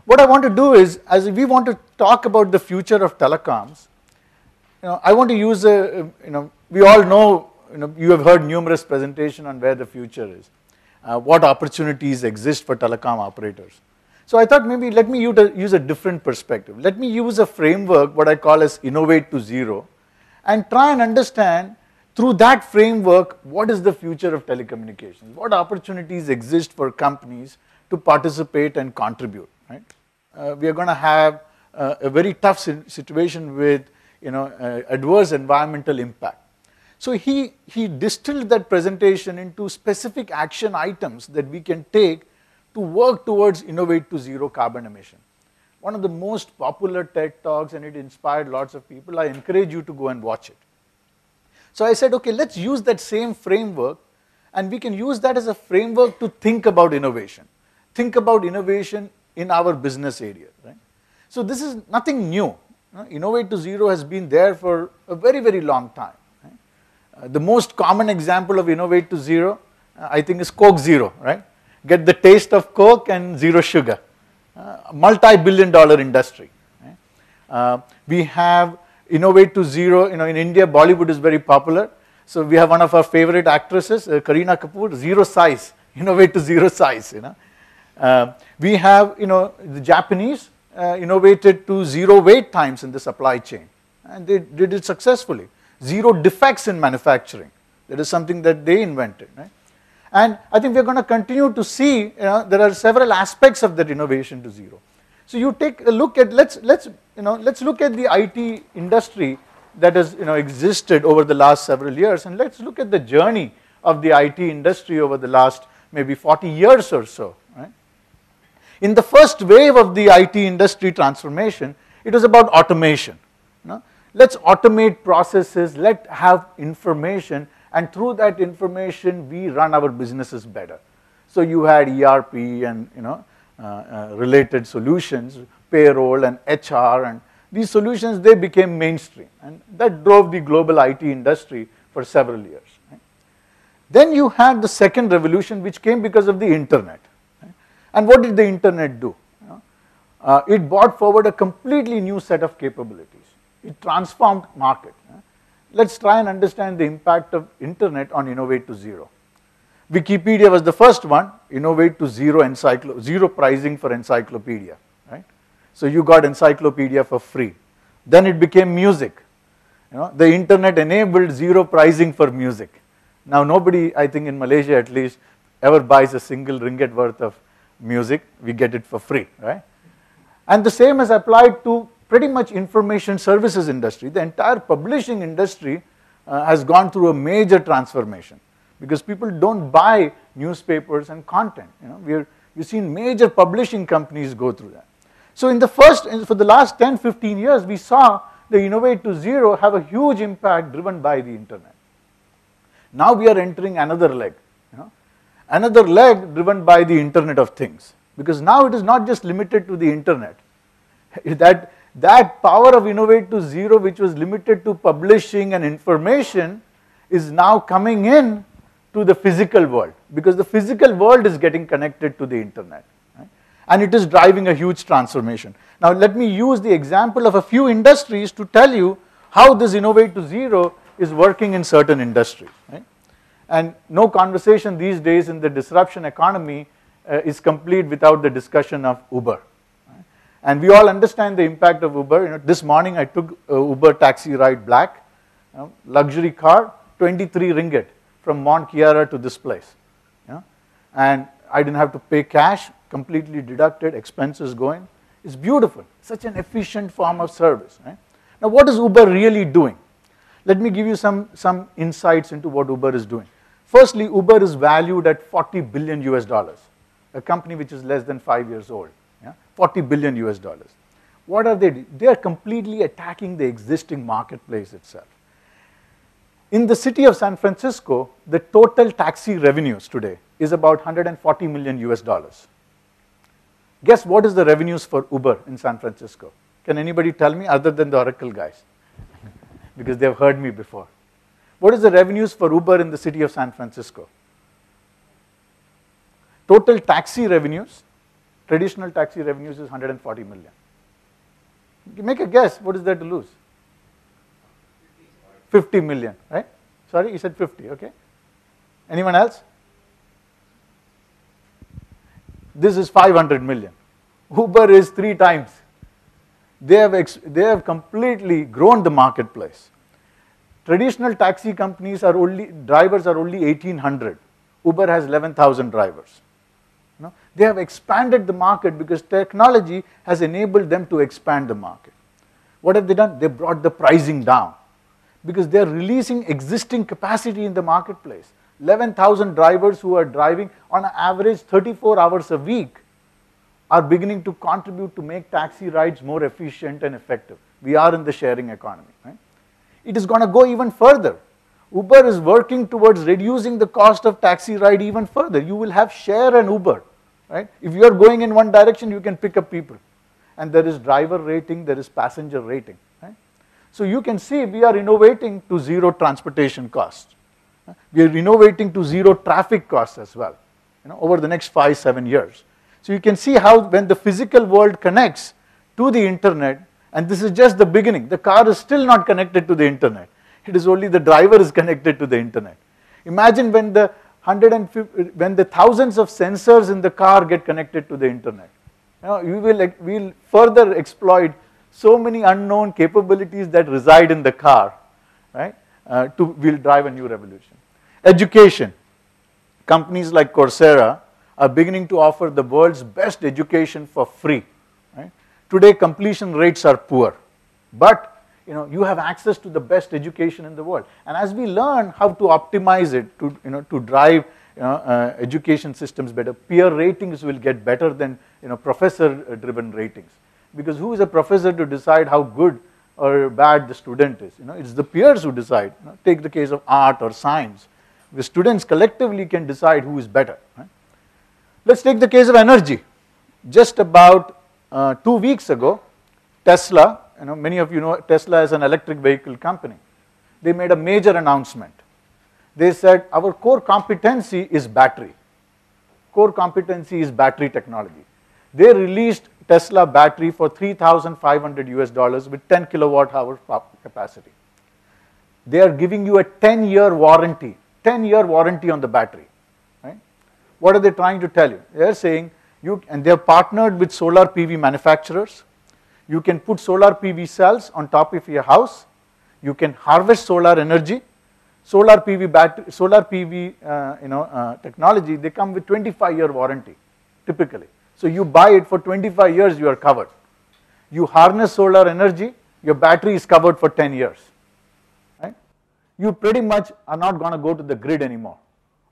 what I want to do is, as we want to talk about the future of telecoms, I want to use we all know, you have heard numerous presentations on where the future is, what opportunities exist for telecom operators. So I thought maybe let me use a different perspective. Let me use a framework, what I call as innovate to zero, and try and understand through that framework, what is the future of telecommunications? What opportunities exist for companies to participate and contribute, right? We are going to have a very tough situation with adverse environmental impact. So he distilled that presentation into specific action items that we can take to work towards innovate to zero carbon emission. One of the most popular TED Talks, and it inspired lots of people. I encourage you to go and watch it. So I said, okay, let's use that same framework, and we can use that as a framework to think about innovation. Think about innovation in our business area, right? So this is nothing new. Innovate to zero has been there for a very, very long time. Right? The most common example of innovate to zero, I think, is Coke Zero, right? Get the taste of Coke and zero sugar. Multi-billion-dollar industry. Right? We have innovate to zero. In India, Bollywood is very popular. So we have one of our favorite actresses, Kareena Kapoor, zero size. Innovate to zero size. We have, the Japanese innovated to zero wait times in the supply chain, and they did it successfully. Zero defects in manufacturing. That is something that they invented, right? And I think we're going to continue to see, there are several aspects of that innovation to zero. So you take a look at, let's look at the IT industry that has existed over the last several years, and let's look at the journey of the IT industry over the last maybe 40 years or so. Right? In the first wave of the IT industry transformation, it was about automation. Let's automate processes, let's have information, and through that information we run our businesses better. So you had ERP and related solutions, payroll and HR, and these solutions, they became mainstream, and that drove the global IT industry for several years. Right? Then you had the second revolution, which came because of the internet. Right? And what did the internet do? It brought forward a completely new set of capabilities. It transformed market. Let's try and understand the impact of internet on innovate to zero. Wikipedia was the first one, innovate to zero pricing for encyclopedia. Right? So you got encyclopedia for free. Then it became music. The internet enabled zero pricing for music. Now nobody, I think in Malaysia at least, ever buys a single ringgit worth of music. We get it for free, right? And the same is applied to pretty much information services industry. The entire publishing industry has gone through a major transformation because people don't buy newspapers and content. We've seen major publishing companies go through that. So for the last 10, 15 years, we saw the innovate to zero have a huge impact driven by the internet. Now we are entering another leg, another leg driven by the Internet of Things, because now it is not just limited to the internet. That power of innovate to zero, which was limited to publishing and information, is now coming in to the physical world, because the physical world is getting connected to the internet, right? And it is driving a huge transformation. Now let me use the example of a few industries to tell you how this innovate to zero is working in certain industries, right? And no conversation these days in the disruption economy is complete without the discussion of Uber. And we all understand the impact of Uber. This morning I took a Uber taxi ride black, luxury car, 23 ringgit from Mount Kiara to this place. And I didn't have to pay cash, completely deducted, expenses going. It's beautiful, such an efficient form of service. Right? Now what is Uber really doing? Let me give you some insights into what Uber is doing. Firstly, Uber is valued at $40 billion US, a company which is less than 5 years old. $40 billion US. What are they doing? They are completely attacking the existing marketplace itself. In the city of San Francisco, the total taxi revenues today is about $140 million US. Guess what is the revenues for Uber in San Francisco? Can anybody tell me other than the Oracle guys? Because they've heard me before. What is the revenues for Uber in the city of San Francisco? Total taxi revenues Traditional taxi revenues is 140 million. Make a guess, what is there to lose? 50 million, right? Sorry, you said 50, okay. Anyone else? This is 500 million. Uber is 3 times. They have completely grown the marketplace. Traditional taxi companies drivers are only 1,800. Uber has 11,000 drivers. They have expanded the market because technology has enabled them to expand the market. What have they done? They brought the pricing down because they are releasing existing capacity in the marketplace. 11,000 drivers who are driving on an average 34 hours a week are beginning to contribute to make taxi rides more efficient and effective. We are in the sharing economy. Right? It is going to go even further. Uber is working towards reducing the cost of taxi ride even further. You will have share and Uber. Right? If you are going in one direction, you can pick up people. And there is driver rating, there is passenger rating. Right? So you can see we are innovating to zero transportation costs. We are innovating to zero traffic costs as well, over the next 5-7 years. So you can see how when the physical world connects to the internet, and this is just the beginning, the car is still not connected to the internet. It is only the driver is connected to the internet. Imagine when the thousands of sensors in the car get connected to the internet. We'll further exploit so many unknown capabilities that reside in the car, right? We'll drive a new revolution. Education. Companies like Coursera are beginning to offer the world's best education for free. Right? Today, completion rates are poor, but you have access to the best education in the world. And as we learn how to optimize it to drive education systems better, peer ratings will get better than professor-driven ratings. Because who is a professor to decide how good or bad the student is? It's the peers who decide. Take the case of art or science. The students collectively can decide who is better. Right? Let's take the case of energy. Just about 2 weeks ago, Tesla, many of you know Tesla is an electric vehicle company. They made a major announcement. They said our core competency is battery. Core competency is battery technology. They released Tesla battery for $3,500 with 10 kilowatt hour capacity. They are giving you a 10-year warranty, 10-year warranty on the battery. Right? What are they trying to tell you? They are saying and they have partnered with solar PV manufacturers. You can put solar PV cells on top of your house. You can harvest solar energy. Solar PV technology, they come with 25-year warranty, typically. So you buy it for 25 years, you are covered. You harness solar energy, your battery is covered for 10 years. Right? You pretty much are not going to go to the grid anymore.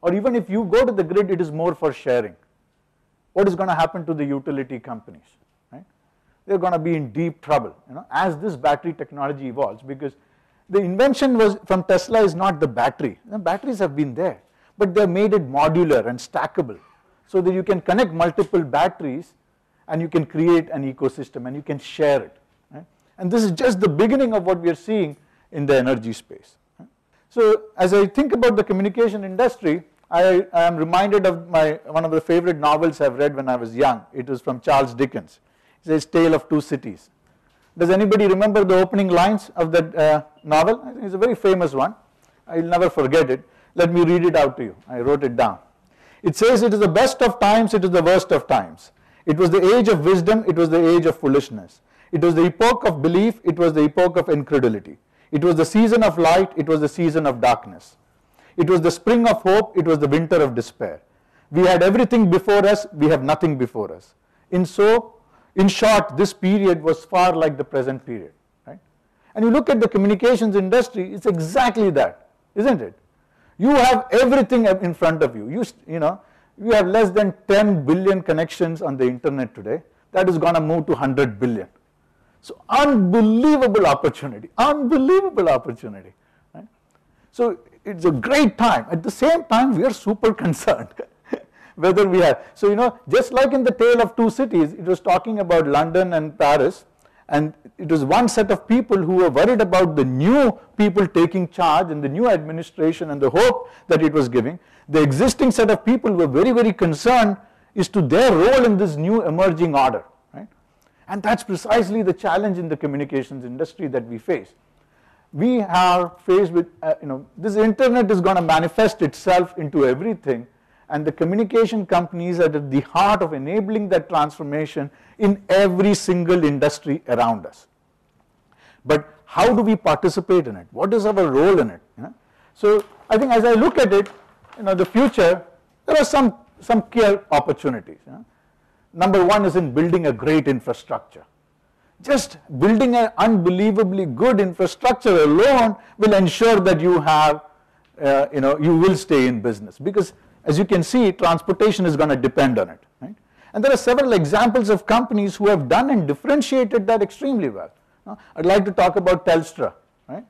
Or even if you go to the grid, it is more for sharing. What is going to happen to the utility companies? Right? They're going to be in deep trouble as this battery technology evolves, because the invention from Tesla is not the battery. The batteries have been there, but they made it modular and stackable so that you can connect multiple batteries and you can create an ecosystem and you can share it. Right? And this is just the beginning of what we are seeing in the energy space. Right? So as I think about the communication industry, I am reminded of one of the favorite novels I've read when I was young. It was from Charles Dickens. It says Tale of Two Cities. Does anybody remember the opening lines of that novel? I think it's a very famous one. I'll never forget it. Let me read it out to you. I wrote it down. It says, it is the best of times, it is the worst of times. It was the age of wisdom, it was the age of foolishness. It was the epoch of belief, it was the epoch of incredulity. It was the season of light, it was the season of darkness. It was the spring of hope, it was the winter of despair. We had everything before us, we have nothing before us. In short, this period was far like the present period. Right? And you look at the communications industry, it's exactly that, isn't it? You have everything in front of you. You have less than 10 billion connections on the internet today. That is going to move to 100 billion. So unbelievable opportunity, unbelievable opportunity. Right? So it's a great time. At the same time, we are super concerned whether we have. So just like in the Tale of Two Cities, it was talking about London and Paris, and it was one set of people who were worried about the new people taking charge and the new administration and the hope that it was giving. The existing set of people were very, very concerned is to their role in this new emerging order, right? And that's precisely the challenge in the communications industry that we face. We are faced with, this internet is going to manifest itself into everything, and the communication companies are at the heart of enabling that transformation in every single industry around us. But how do we participate in it? What is our role in it? So I think as I look at it, the future, there are some clear opportunities. Number one is in building a great infrastructure. Just building an unbelievably good infrastructure alone will ensure that you have, you will stay in business, because as you can see, transportation is going to depend on it, right? And there are several examples of companies who have done and differentiated that extremely well. I'd like to talk about Telstra, right?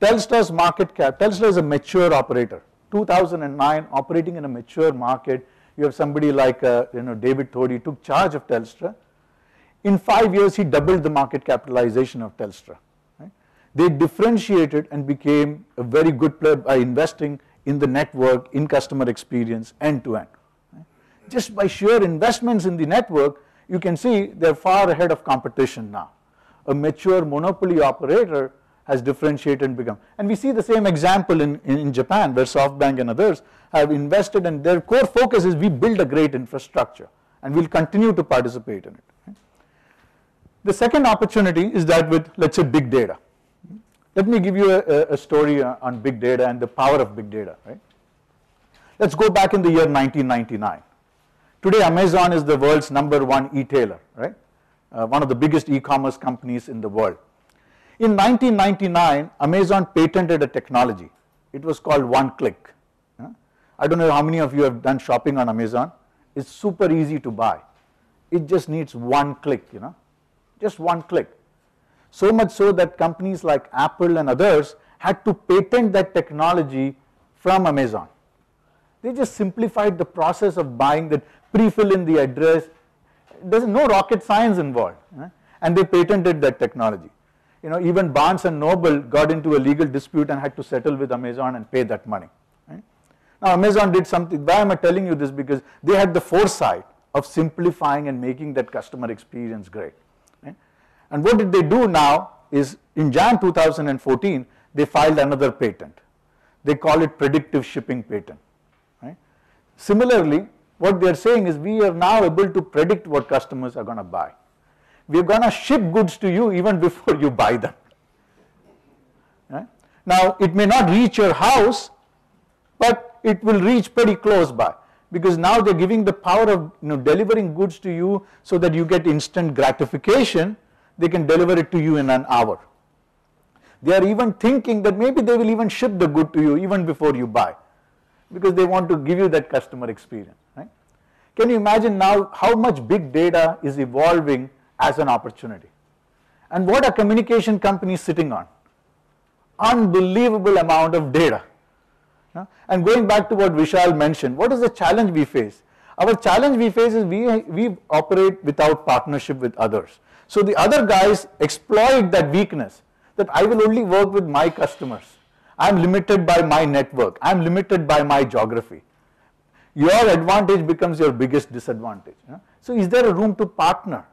Telstra's market cap, Telstra is a mature operator, 2009, operating in a mature market. You have somebody like, David Thodey took charge of Telstra. In 5 years, he doubled the market capitalization of Telstra. Right? They differentiated and became a very good player by investing in the network, in customer experience, end to end. Right? Just by sheer investments in the network, you can see they're far ahead of competition now. A mature monopoly operator has differentiated and become. And we see the same example in Japan, where SoftBank and others have invested, and their core focus is we build a great infrastructure, and we'll continue to participate in it. Right? The second opportunity is that with, let's say, big data. Let me give you a story on big data and the power of big data. Right? Let's go back in the year 1999. Today, Amazon is the world's #1 e-tailer, right? One of the biggest e-commerce companies in the world. In 1999, Amazon patented a technology. It was called one-click. I don't know how many of you have done shopping on Amazon. It's super easy to buy. It just needs one click, just one click. So much so that companies like Apple and others had to patent that technology from Amazon. They just simplified the process of buying, that pre-fill in the address. There's no rocket science involved, and they patented that technology. Even Barnes and Noble got into a legal dispute and had to settle with Amazon and pay that money. Right? Now Amazon did something. Why am I telling you this? Because they had the foresight of simplifying and making that customer experience great. Right? And what did they do now is, in Jan 2014, they filed another patent. They call it predictive shipping patent. Right? Similarly, what they are saying is we are now able to predict what customers are going to buy. We are going to ship goods to you even before you buy them. Right? Now, it may not reach your house, but it will reach pretty close by, because now they're giving the power of delivering goods to you so that you get instant gratification. They can deliver it to you in an hour. They are even thinking that maybe they will even ship the good to you even before you buy, because they want to give you that customer experience. Right? Can you imagine now how much big data is evolving as an opportunity? And what are communication companies sitting on? Unbelievable amount of data. And going back to what Vishal mentioned, what is the challenge we face? Our challenge we face is we operate without partnership with others. So the other guys exploit that weakness, that I will only work with my customers. I'm limited by my network. I'm limited by my geography. Your advantage becomes your biggest disadvantage. So is there a room to partner?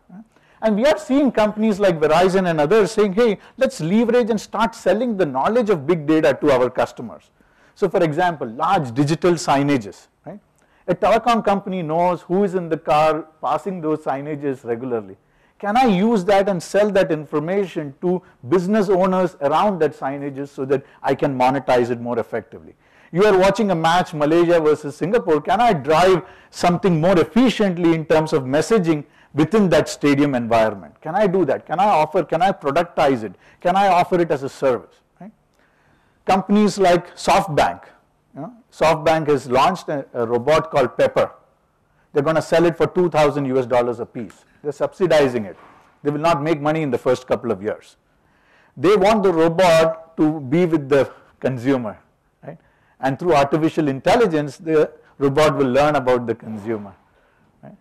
And we are seeing companies like Verizon and others saying, hey, let's leverage and start selling the knowledge of big data to our customers. So for example, large digital signages. Right? A telecom company knows who is in the car passing those signages regularly. Can I use that and sell that information to business owners around that signages so that I can monetize it more effectively? You are watching a match, Malaysia versus Singapore. Can I drive something more efficiently in terms of messaging within that stadium environment? Can I do that? Can I productize it? Can I offer it as a service? Right? Companies like SoftBank. SoftBank has launched a robot called Pepper. They're going to sell it for $2,000 a piece. They're subsidizing it. They will not make money in the first couple of years. They want the robot to be with the consumer, right? And through artificial intelligence, the robot will learn about the consumer. Right?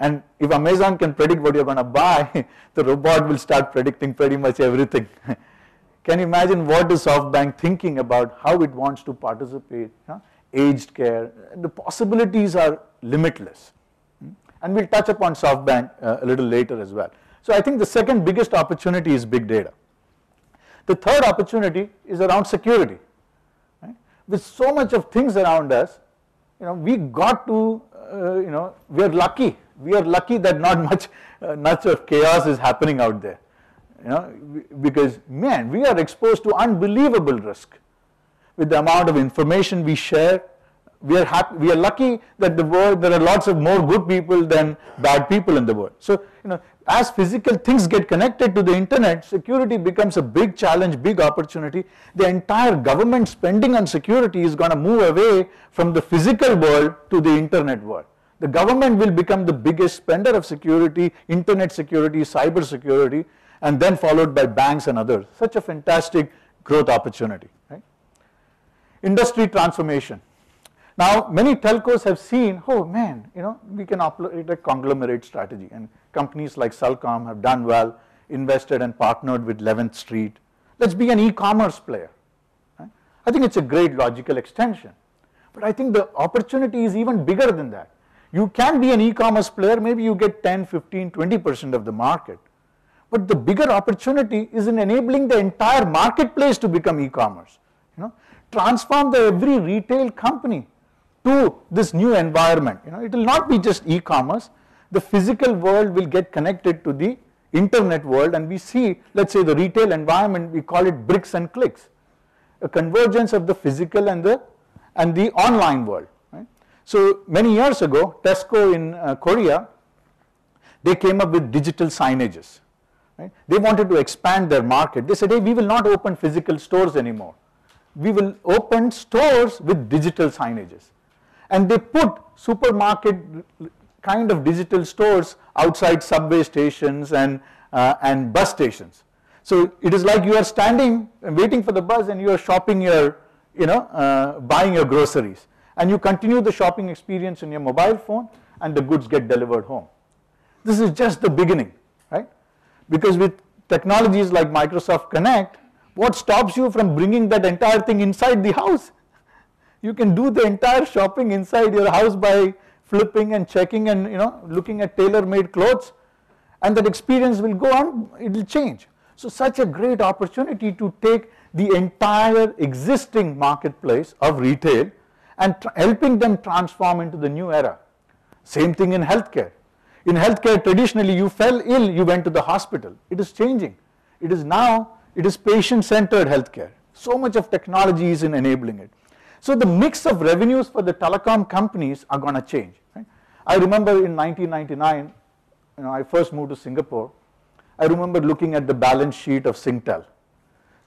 And if Amazon can predict what you're going to buy, the robot will start predicting pretty much everything. Can you imagine what is SoftBank thinking about how it wants to participate? Aged care, the possibilities are limitless. And we'll touch upon SoftBank a little later as well. So I think the second biggest opportunity is big data. The third opportunity is around security. Right? With so much of things around us, we got to, we are lucky. We are lucky that not much of chaos is happening out there. Because man, we are exposed to unbelievable risk with the amount of information we share. We are lucky that the world, there are lots of more good people than bad people in the world. So, as physical things get connected to the internet, security becomes a big challenge, big opportunity. The entire government spending on security is going to move away from the physical world to the internet world. The government will become the biggest spender of security, internet security, cyber security, and then followed by banks and others. Such a fantastic growth opportunity. Right? Industry transformation. Now, many telcos have seen, oh man, we can operate a conglomerate strategy, and companies like Sulcom have done well, invested and partnered with 11th Street. Let's be an e-commerce player. Right? I think it's a great logical extension, but I think the opportunity is even bigger than that. You can be an e-commerce player, maybe you get 10, 15, 20% of the market, but the bigger opportunity is in enabling the entire marketplace to become e-commerce. Transform every retail company to this new environment. It will not be just e-commerce. The physical world will get connected to the internet world, and we see, let's say, the retail environment, we call it bricks and clicks, a convergence of the physical and the online world. Right? So many years ago, Tesco in Korea, they came up with digital signages. Right? They wanted to expand their market. They said, hey, we will not open physical stores anymore. We will open stores with digital signages. And they put supermarket kind of digital stores outside subway stations and bus stations. So it is like you are standing and waiting for the bus, and you are shopping your, buying your groceries. And you continue the shopping experience in your mobile phone, and the goods get delivered home. This is just the beginning, right? Because with technologies like Microsoft Connect, what stops you from bringing that entire thing inside the house? You can do the entire shopping inside your house by flipping and checking and looking at tailor-made clothes, and that experience will go on, it will change. So such a great opportunity to take the entire existing marketplace of retail and helping them transform into the new era. Same thing in healthcare. In healthcare, traditionally you fell ill, you went to the hospital. It is changing. It is patient-centered healthcare. So much of technology is in enabling it. So the mix of revenues for the telecom companies are going to change. Right? I remember in 1999, I first moved to Singapore. I remember looking at the balance sheet of Singtel.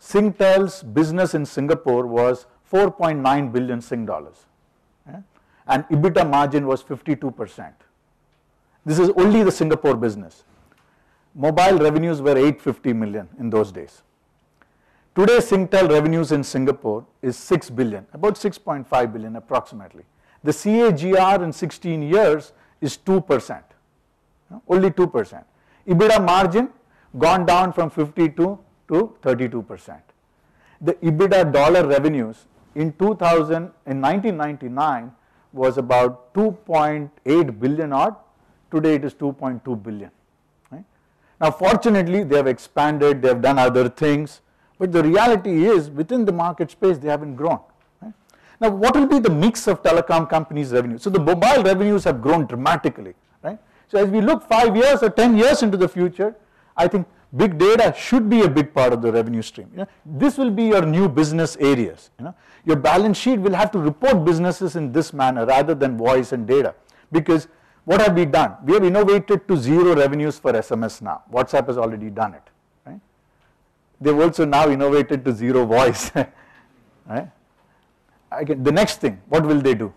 Singtel's business in Singapore was 4.9 billion Sing dollars. Yeah? And EBITDA margin was 52%. This is only the Singapore business. Mobile revenues were 850 million in those days. Today, Singtel revenues in Singapore is 6 billion, about 6.5 billion approximately. The CAGR in 16 years is 2%, only 2%. EBITDA margin gone down from 52 to 32%. The EBITDA dollar revenues in 1999 was about 2.8 billion odd. Today it is 2.2 billion. Right? Now, fortunately, they have expanded, they have done other things. But the reality is, within the market space, they haven't grown. Right? Now, what will be the mix of telecom companies' revenue? So the mobile revenues have grown dramatically. Right? So as we look 5 years or 10 years into the future, I think big data should be a big part of the revenue stream. This will be your new business areas. Your balance sheet will have to report businesses in this manner rather than voice and data. Because what have we done? We have innovated to zero revenues for SMS now. WhatsApp has already done it. They've also now innovated to zero voice. Right? The next thing, what will they do?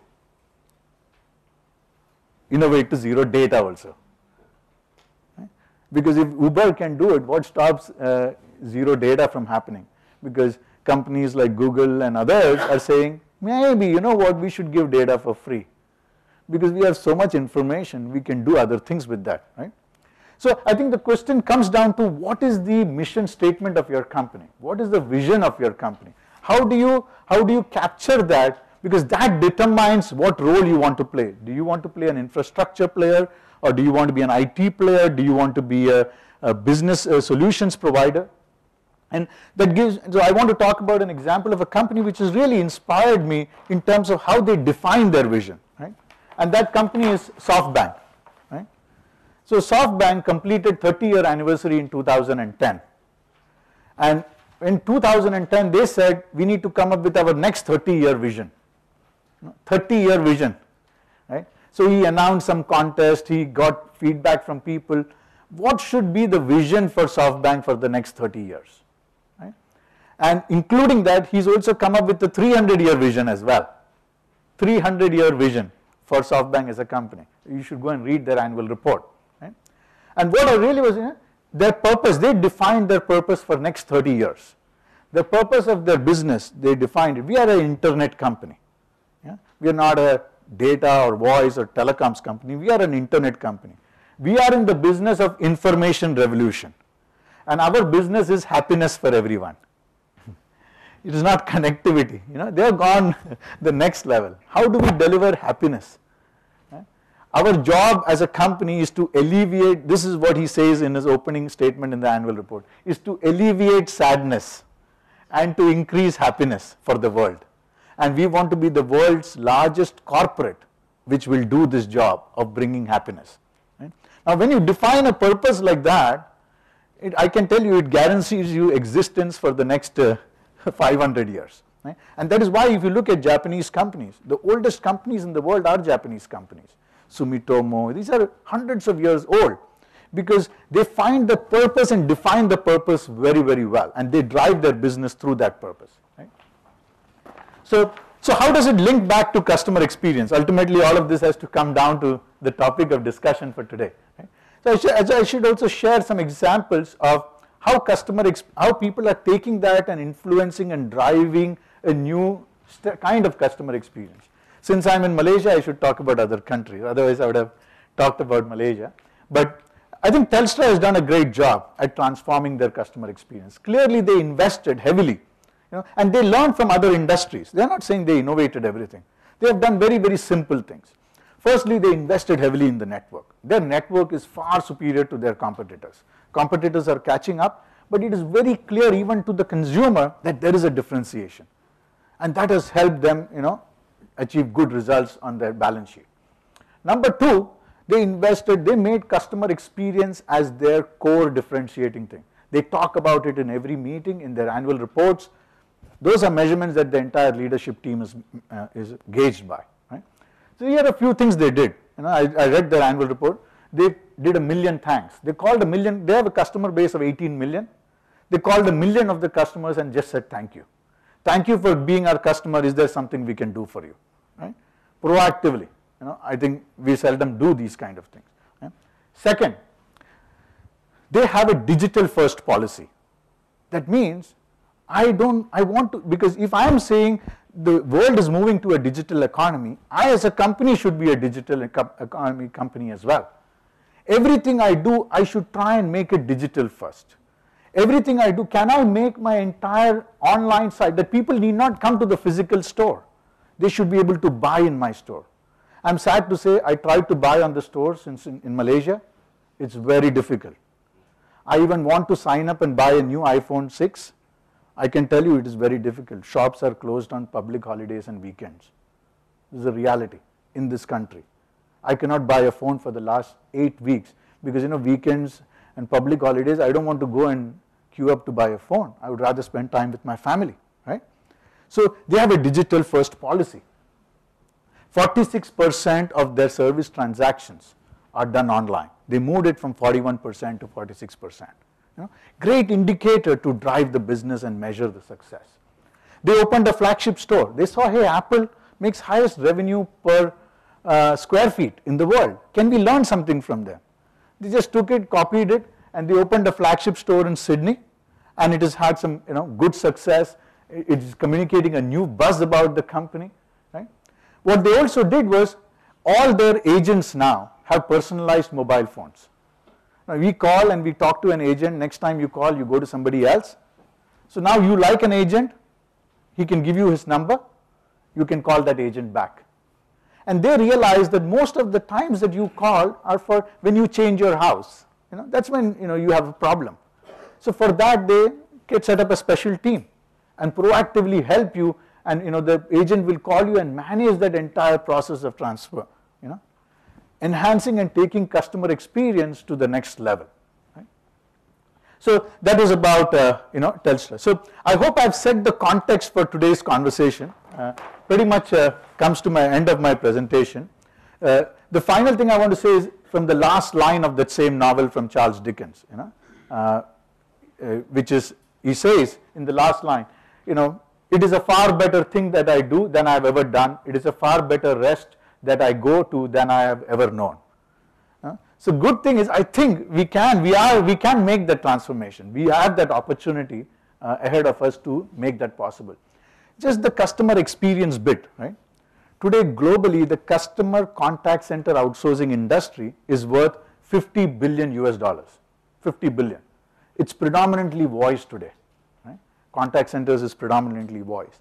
Innovate to zero data also. Right? Because if Uber can do it, what stops zero data from happening? Because companies like Google and others are saying, maybe, we should give data for free. Because we have so much information, we can do other things with that. Right? So I think the question comes down to, what is the mission statement of your company? What is the vision of your company? How do you capture that? Because that determines what role you want to play. Do you want to play an infrastructure player, or do you want to be an IT player, do you want to be a business solutions provider? And that gives, so I want to talk about an example of a company which has really inspired me in terms of how they define their vision, right? And that company is SoftBank, right? So SoftBank completed 30-year anniversary in 2010. And in 2010 they said we need to come up with our next 30-year vision. 30-year vision, right? So he announced some contest, he got feedback from people. What should be the vision for SoftBank for the next 30 years? And including that, he's also come up with the 300-year vision as well. 300-year vision for SoftBank as a company. You should go and read their annual report. Right? And what I really was, their purpose, they defined their purpose for next 30 years. The purpose of their business, they defined it. We are an internet company. Yeah? We are not a data or voice or telecoms company. We are an internet company. We are in the business of information revolution. And our business is happiness for everyone. It is not connectivity, they have gone the next level. How do we deliver happiness? Our job as a company is to alleviate, this is what he says in his opening statement in the annual report, is to alleviate sadness and to increase happiness for the world. And we want to be the world's largest corporate which will do this job of bringing happiness. Right? Now when you define a purpose like that, I can tell you it guarantees you existence for the next 500 years. Right? And that is why if you look at Japanese companies, the oldest companies in the world are Japanese companies. Sumitomo, these are hundreds of years old because they find the purpose and define the purpose very, very well, and they drive their business through that purpose. Right? So how does it link back to customer experience? Ultimately all of this has to come down to the topic of discussion for today. Right? So I should also share some examples of how people are taking that and influencing and driving a new kind of customer experience. Since I'm in Malaysia, I should talk about other countries, otherwise I would have talked about Malaysia. But I think Telstra has done a great job at transforming their customer experience. Clearly they invested heavily, and they learned from other industries. They are not saying they innovated everything. They have done very, very simple things. Firstly, they invested heavily in the network. Their network is far superior to their competitors. Competitors are catching up, but it is very clear even to the consumer that there is a differentiation. And that has helped them, achieve good results on their balance sheet. Number two, they made customer experience as their core differentiating thing. They talk about it in every meeting, in their annual reports. Those are measurements that the entire leadership team is gauged by. Right? So here are a few things they did. I read their annual report. They did 1 million thanks. They called 1 million, they have a customer base of 18 million. They called 1 million of the customers and just said thank you. Thank you for being our customer. Is there something we can do for you? Right? Proactively. I think we seldom do these kind of things. Right? Second, they have a digital first policy. That means because if I am saying the world is moving to a digital economy, I as a company should be a digital economy company as well. Everything I do, I should try and make it digital first. Everything I do, can I make my entire online site that people need not come to the physical store? They should be able to buy in my store. I'm sad to say I tried to buy on the store since in Malaysia. It's very difficult. I even want to sign up and buy a new iPhone 6. I can tell you it is very difficult. Shops are closed on public holidays and weekends. This is a reality in this country. I cannot buy a phone for the last 8 weeks because weekends and public holidays I don't want to go and queue up to buy a phone. I would rather spend time with my family, right? So they have a digital first policy. 46% of their service transactions are done online. They moved it from 41% to 46%. Great indicator to drive the business and measure the success. They opened a flagship store. They saw, hey, Apple makes highest revenue per square feet in the world. Can we learn something from them? They just took it, copied it, and they opened a flagship store in Sydney, and it has had some good success. It is communicating a new buzz about the company. Right? What they also did was all their agents now have personalized mobile phones. Now we call and we talk to an agent. Next time you call, you go to somebody else. So now you like an agent, he can give you his number, you can call that agent back. and they realize that most of the times that you call are for when you change your house. That's when you have a problem. So for that they can set up a special team and proactively help you, and the agent will call you and manage that entire process of transfer, enhancing and taking customer experience to the next level. Right? So that is about Telstra. So I hope I've set the context for today's conversation. Pretty much comes to my end of my presentation. The final thing I want to say is from the last line of that same novel from Charles Dickens, which is, he says in the last line, it is a far better thing that I do than I have ever done. It is a far better rest that I go to than I have ever known. So good thing is, I think we can make that transformation. We have that opportunity ahead of us to make that possible. Just the customer experience bit, right? Today globally, the customer contact center outsourcing industry is worth $50 billion US. 50 billion. It's predominantly voice today. Right? Contact centers is predominantly voice.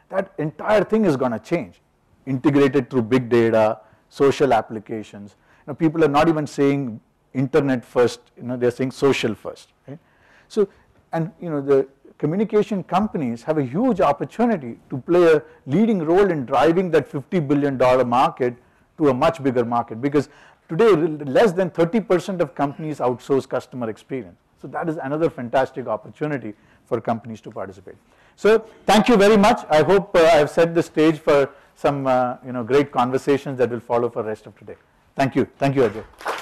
That entire thing is going to change. Integrated through big data, social applications. People are not even saying internet first, they're saying social first. Right? So, and the communication companies have a huge opportunity to play a leading role in driving that $50 billion market to a much bigger market, because today less than 30% of companies outsource customer experience. So that is another fantastic opportunity for companies to participate. So thank you very much. I hope I have set the stage for some great conversations that will follow for the rest of today. Thank you. Thank you, Ajay.